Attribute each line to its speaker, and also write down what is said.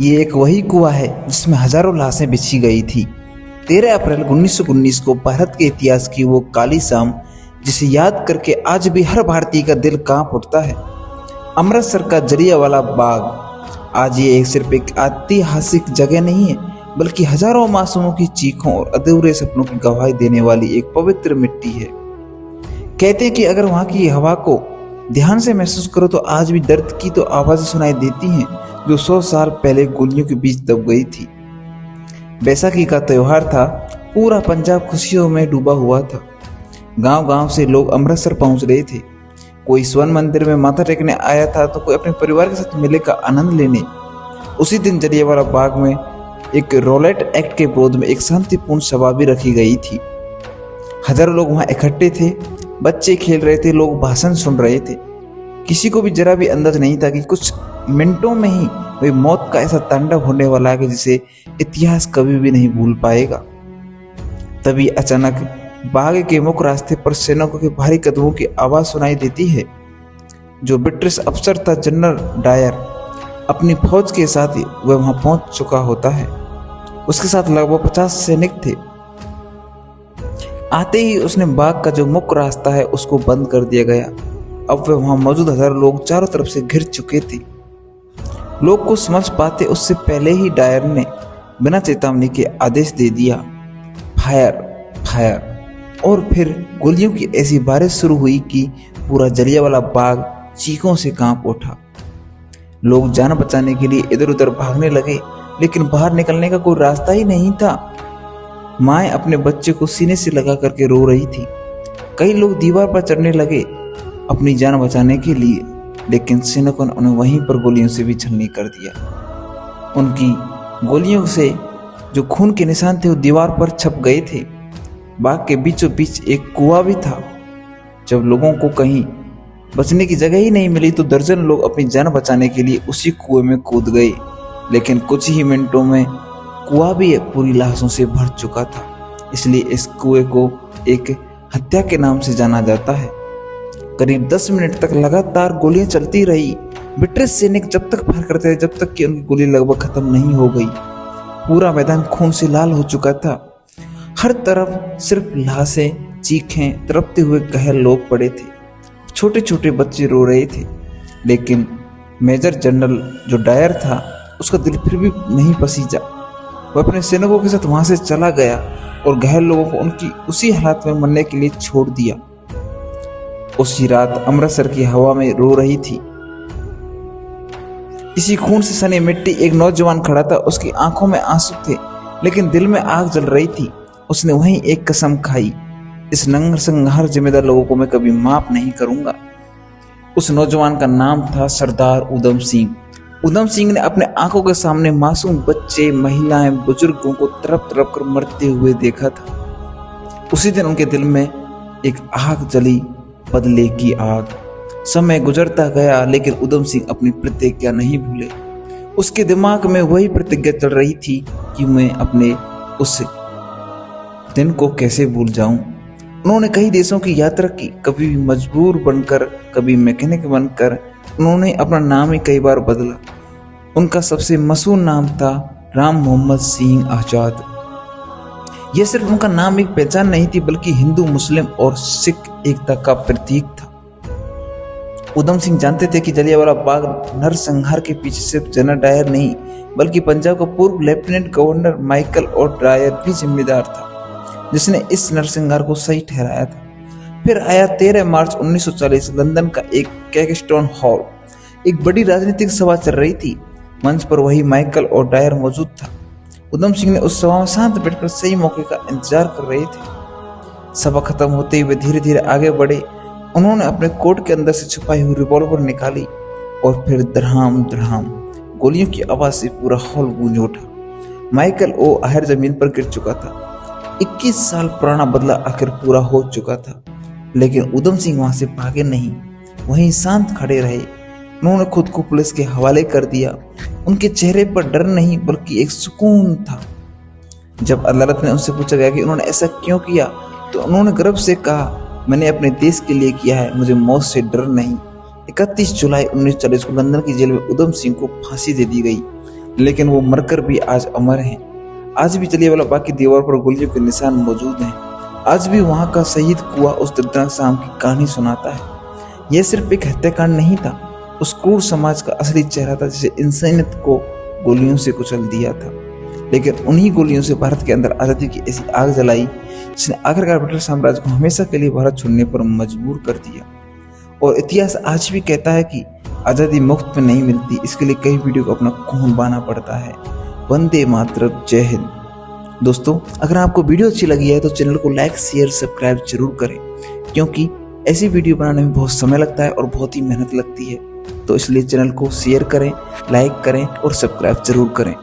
Speaker 1: ये एक वही कुआं है जिसमें हजारों लाशें बिछी गई थी। 13 अप्रैल 1919 को भारत के इतिहास की वो काली शाम जिसे याद करके आज भी हर भारतीय का दिल कांप उठता है। अमृतसर का जलियांवाला बाग आज ये सिर्फ एक ऐतिहासिक जगह नहीं है, बल्कि हजारों मासूमों की चीखों और अधूरे सपनों की गवाही देने वाली एक पवित्र मिट्टी है। कहते हैं कि अगर वहां की हवा को ध्यान से महसूस करो तो आज भी दर्द की तो आवाजें सुनाई देती हैं जो 100 साल पहले गोलियों के बीच दब गई थी। बैसाखी का त्योहार था, पूरा पंजाब खुशियों में डूबा हुआ था। गांव गांव से लोग अमृतसर पहुंच रहे थे। कोई स्वर्ण मंदिर में माथा टेकने आया था तो कोई अपने परिवार के साथ मेले का आनंद लेने। उसी दिन जलियांवाला बाग में एक रॉलेट एक्ट के विरोध में एक शांतिपूर्ण सभा भी रखी गई थी। हजारों लोग वहां इकट्ठे थे, बच्चे खेल रहे थे, लोग भाषण सुन रहे थे। किसी को भी जरा भी अंदाज नहीं था कि कुछ मिनटों में ही वही मौत का ऐसा तांडव होने वाला है जिसे इतिहास कभी भी नहीं भूल पाएगा। तभी अचानक बाग के मुख्य रास्ते पर सैनिकों के भारी कदमों की आवाज सुनाई देती है। जो ब्रिटिश अफसर था जनरल डायर, अपनी फौज के साथ वह वहां पहुंच चुका होता है। उसके साथ लगभग 50 सैनिक थे। आते ही उसने बाग का जो मुख्य रास्ता है उसको बंद कर दिया गया। अब वह वहां मौजूद हजारों लोग चारों तरफ से घिर चुके थे। लोग को समझ पाते उससे पहले ही डायर ने बिना चेतावनी के आदेश दे दिया, फायर फायर। और फिर गोलियों की ऐसी बारिश शुरू हुई कि पूरा जलियांवाला बाग चीखों से कांप उठा। लोग जान बचाने के लिए इधर उधर भागने लगे, लेकिन बाहर निकलने का कोई रास्ता ही नहीं था। माएं अपने बच्चे को सीने से लगा करके रो रही थी। कई लोग दीवार पर चढ़ने लगे अपनी जान बचाने के लिए, लेकिन सैनिकों ने उन्हें वहीं पर गोलियों से भी छलनी कर दिया। उनकी गोलियों से जो खून के निशान थे वो दीवार पर छप गए थे। बाग के बीचों बीच एक कुआं भी था। जब लोगों को कहीं बचने की जगह ही नहीं मिली तो दर्जन लोग अपनी जान बचाने के लिए उसी कुएं में कूद गए, लेकिन कुछ ही मिनटों में कुआं भी पूरी लाशों से भर चुका था। इसलिए इस कुएं को एक हत्या के नाम से जाना जाता है। करीब 10 मिनट तक लगातार गोलियां चलती रही। ब्रिटिश सैनिक जब तक फायर करते रहे जब तक कि उनकी गोली लगभग खत्म नहीं हो गई। पूरा मैदान खून से लाल हो चुका था। हर तरफ सिर्फ लाशें, चीखें, तड़पते हुए घायल लोग पड़े थे। छोटे छोटे बच्चे रो रहे थे, लेकिन मेजर जनरल जो डायर था उसका दिल फिर भी नहीं पसीजा। वह अपने सैनिकों के साथ वहां से चला गया और घायल लोगों को उनकी उसी हालत में मरने के लिए छोड़ दिया। उसी रात अमृतसर की हवा में रो रही थी। इसी खून से सनी मिट्टी एक नौजवान खड़ा था। उसकी आंखों में आंसू थे, लेकिन दिल में आग जल रही थी। उसने वहीं एक कसम खाई, इस नरसंहार जिम्मेदार लोगों को मैं कभी माफ नहीं करूंगा। उस नौजवान का नाम था सरदार उधम सिंह। उधम सिंह ने अपने आंखों के सामने मासूम बच्चे, महिलाएं, बुजुर्गों को तड़प तड़प कर मरते हुए देखा था। उसी दिन उनके दिल में एक आग जली, बदले की आग। समय गुजरता गया, लेकिन उधम सिंह अपनी प्रतिज्ञा नहीं भूले। उसके दिमाग में वही प्रतिज्ञा चल रही थी कि मैं अपने उस दिन को कैसे भूल जाऊं। उन्होंने कई देशों की यात्रा की, कभी मजबूर बनकर, कभी मैकेनिक बनकर। उन्होंने अपना नाम ही कई बार बदला। उनका सबसे मशहूर नाम था राम मोहम्मद सिंह आजाद। यह सिर्फ उनका नाम एक पहचान नहीं थी, बल्कि हिंदू, मुस्लिम और सिख एकता का प्रतीक था। उधम सिंह जानते थे कि जलियांवाला बाग नरसंहार के पीछे सिर्फ जनरल डायर नहीं, बल्कि पंजाब का पूर्व लेफ्टिनेंट गवर्नर माइकल और ड्रायर भी जिम्मेदार था, जिसने इस नरसंहार को सही ठहराया था। फिर आया 13 मार्च 1940। लंदन का एक कैक्स्टोन हॉल। एक बड़ी राजनीतिक सभा चल रही थी। मंच पर वही माइकल और डायर मौजूद था। उधम सिंह ने उस सभा में शांत बैठकर सही मौके का इंतजार कर रहे थे। सभा खत्म होते ही वे धीरे धीरे आगे बढ़े। उन्होंने अपने कोट के अंदर से छुपाई हुई रिवॉल्वर निकाली और फिर धड़ाम धड़ाम गोलियों की आवाज से पूरा हॉल गूंज उठा। माइकल ओ आहर जमीन पर गिर चुका था। 21 साल पुराना बदला आखिर पूरा हो चुका था, लेकिन उधम सिंह वहां से भागे नहीं, वहीं शांत खड़े रहे। उन्होंने खुद को पुलिस के हवाले कर दिया। उनके चेहरे पर डर नहीं, बल्कि एक सुकून था। जब अदालत में उनसे पूछा गया कि उन्होंने ऐसा क्यों किया, तो उन्होंने गर्व से कहा, मैंने अपने देश के लिए किया है, मुझे मौत से डर नहीं। 31 जुलाई 1940 को लंदन की जेल में उधम सिंह को फांसी दे दी गई। लेकिन वो मरकर भी आज अमर हैं। आज भी जलियांवाला बाग की दीवार पर गोलियों के निशान मौजूद हैं। आज भी वहाँ का शहीद कुआं उस दर्दनाक शाम की कहानी सुनाता है। यह सिर्फ एक हत्याकांड नहीं था, उस क्रूर समाज का असली चेहरा था जिसे इंसानियत को गोलियों से कुचल दिया था। लेकिन उन्हीं गोलियों से भारत के अंदर आज़ादी की ऐसी आग जलाई जिसने आखिरकार ब्रिटिश साम्राज्य को हमेशा के लिए भारत छोड़ने पर मजबूर कर दिया। और इतिहास आज भी कहता है कि आज़ादी मुफ्त में नहीं मिलती, इसके लिए कई वीडियो को अपना खून बहाना पड़ता है। वंदे मातरम, जय हिंद। दोस्तों, अगर आपको वीडियो अच्छी लगी है तो चैनल को लाइक शेयर सब्सक्राइब जरूर करें, क्योंकि ऐसी वीडियो बनाने में बहुत समय लगता है और बहुत ही मेहनत लगती है। तो इसलिए चैनल को शेयर करें, लाइक करें और सब्सक्राइब जरूर करें।